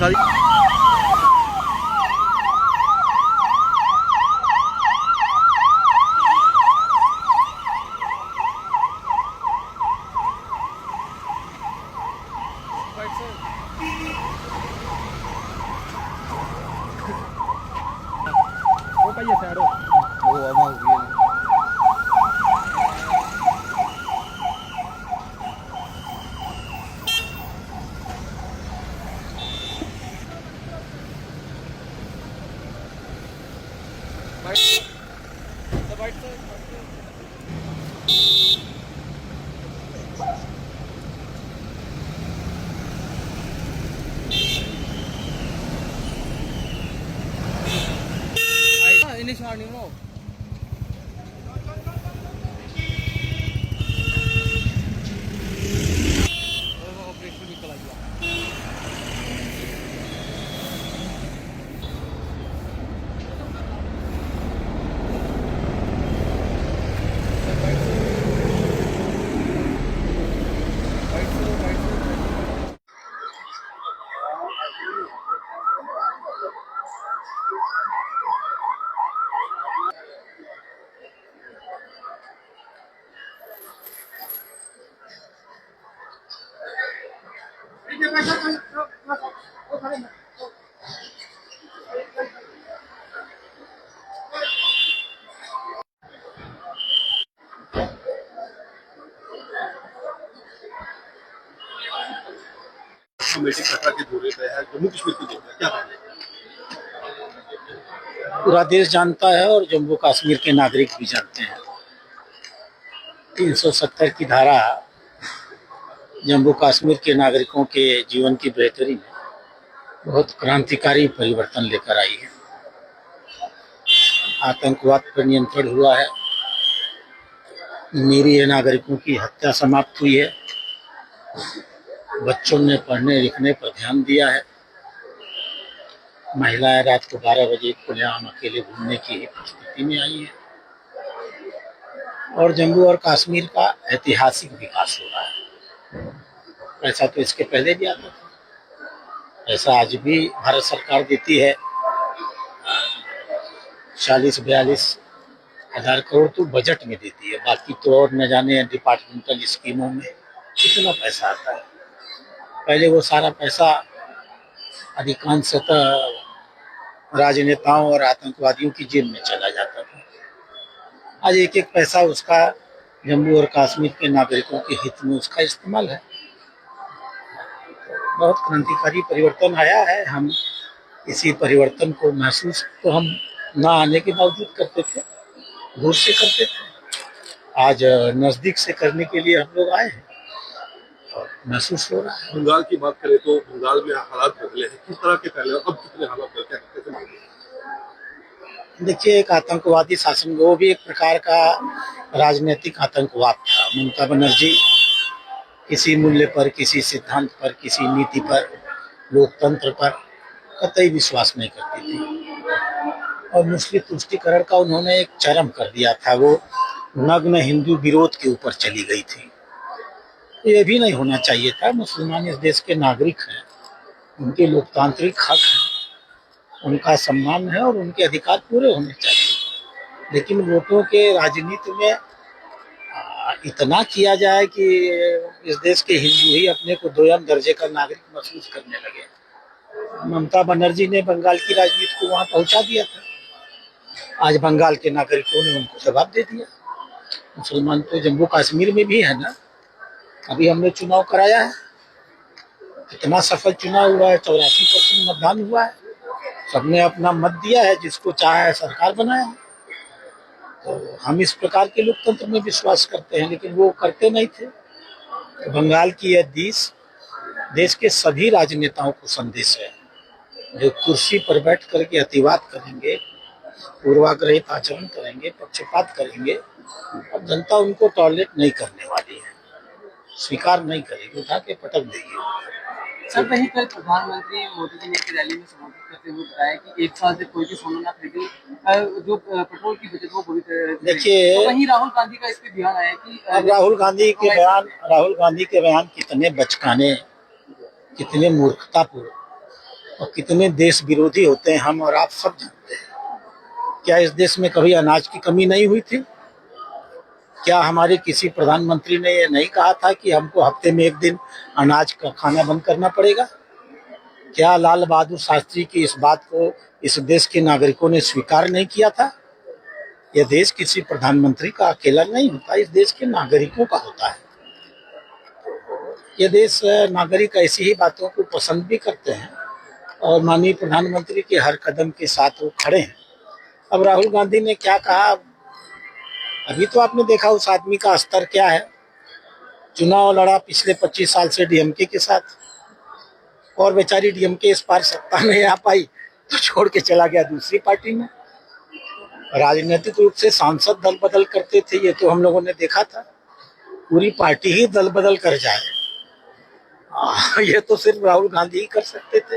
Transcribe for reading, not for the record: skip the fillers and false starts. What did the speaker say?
दिखा दी। वो कहिए साइडो वो हवा हो गई है। ini shani mo ऑपरेशन निकल गया। कमेटी कटरा के दौरे पे है, जम्मू कश्मीर के दौरे पे क्या कहना है? पूरा देश जानता है और जम्मू कश्मीर के नागरिक भी जानते हैं। 370 की धारा जम्मू कश्मीर के नागरिकों के जीवन की बेहतरी में बहुत क्रांतिकारी परिवर्तन लेकर आई है। आतंकवाद पर नियंत्रण हुआ है, निरीह नागरिकों की हत्या समाप्त हुई है, बच्चों ने पढ़ने लिखने पर ध्यान दिया है, महिलाएं रात को 12 बजे खुलेआम अकेले घूमने की स्थिति में आई है और जम्मू और कश्मीर का ऐतिहासिक विकास हो रहा है। ऐसा तो इसके पहले भी आता था, ऐसा आज भी भारत सरकार देती है। 40-42 हजार करोड़ तो बजट में देती है, बाकी तो और न जाने डिपार्टमेंटल स्कीमों में कितना पैसा आता है। पहले वो सारा पैसा अधिकांशतः राजनेताओं और आतंकवादियों की जेब में चला जाता था। आज एक एक पैसा उसका जम्मू और कश्मीर के नागरिकों के हित में उसका इस्तेमाल है। बहुत क्रांतिकारी परिवर्तन आया है। हम इसी परिवर्तन को महसूस तो हम ना आने के बावजूद करते थे, दूर से करते थे। आज नजदीक से करने के लिए हम लोग आए हैं और महसूस हो रहा है। बंगाल की बात करें तो बंगाल में हालात बदले हैं, किस तरह के पहले और अब कितने हालात बदले हैं, कैसे मालूम? देखिए, एक आतंकवादी शासन, वो भी एक प्रकार का राजनीतिक आतंकवाद था। ममता बनर्जी किसी मूल्य पर, किसी सिद्धांत पर, किसी नीति पर, लोकतंत्र पर कतई विश्वास नहीं करती थी और मुस्लिम तुष्टीकरण का उन्होंने एक चरम कर दिया था। वो नग्न हिंदू विरोध के ऊपर चली गई थी। ये भी नहीं होना चाहिए था। मुसलमान इस देश के नागरिक हैं, उनके लोकतांत्रिक हक हैं, उनका सम्मान है और उनके अधिकार पूरे होने चाहिए। लेकिन वोटों के राजनीति में इतना किया जाए कि इस देश के हिंदू ही अपने को दोयम दर्जे का नागरिक महसूस करने लगे। ममता बनर्जी ने बंगाल की राजनीति को वहां पहुंचा दिया था। आज बंगाल के नागरिकों ने उनको जवाब दे दिया। मुसलमान तो जम्मू कश्मीर में भी है ना। अभी हमने चुनाव कराया है, कितना सफल चुनाव हुआ है। 84% मतदान हुआ है। सबने अपना मत दिया है, जिसको चाहा है सरकार बनाया है। तो हम इस प्रकार के लोकतंत्र में विश्वास करते हैं, लेकिन वो करते नहीं थे। तो बंगाल की यह देश के सभी राजनेताओं को संदेश है, जो कुर्सी पर बैठ करके अतिवाद करेंगे, पूर्वाग्रहित आचरण करेंगे, पक्षपात करेंगे, और जनता उनको टॉलरेट नहीं करने वाली है, स्वीकार नहीं करेगी, उठा के पटक देगी। सर, वहीं कल प्रधानमंत्री मोदी जी ने एक रैली में संबोधित करते हुए बताया कि 1 साल से कोई भी सोना ना खरीदे, जो पेट्रोल की बचत वो पूरी तरह। देखिए, तो वहीं राहुल गांधी का इस पे बयान आया कि अब राहुल गांधी के बयान कितने बचकाने, कितने मूर्खतापूर्ण और कितने देश विरोधी होते हैं हम और आप सब जानते हैं। क्या इस देश में कभी अनाज की कमी नहीं हुई थी? क्या हमारे किसी प्रधानमंत्री ने ये नहीं कहा था कि हमको हफ्ते में एक दिन अनाज का खाना बंद करना पड़ेगा? क्या लाल बहादुर शास्त्री की इस बात को इस देश के नागरिकों ने स्वीकार नहीं किया था? यह देश किसी प्रधानमंत्री का अकेला नहीं होता, इस देश के नागरिकों का होता है। यह देश नागरिक ऐसी ही बातों को पसंद भी करते हैं और माननीय प्रधानमंत्री के हर कदम के साथ वो खड़े हैं। अब राहुल गांधी ने क्या कहा, अभी तो आपने देखा उस आदमी का स्तर क्या है। चुनाव लड़ा पिछले 25 साल से डीएमके के साथ, और बेचारी डीएमके इस बार सत्ता में आ पाई तो छोड़ के चला गया दूसरी पार्टी में। राजनीतिक रूप से सांसद दल बदल करते थे, ये तो हम लोगों ने देखा था। पूरी पार्टी ही दल बदल कर जाए, ये तो सिर्फ राहुल गांधी ही कर सकते थे।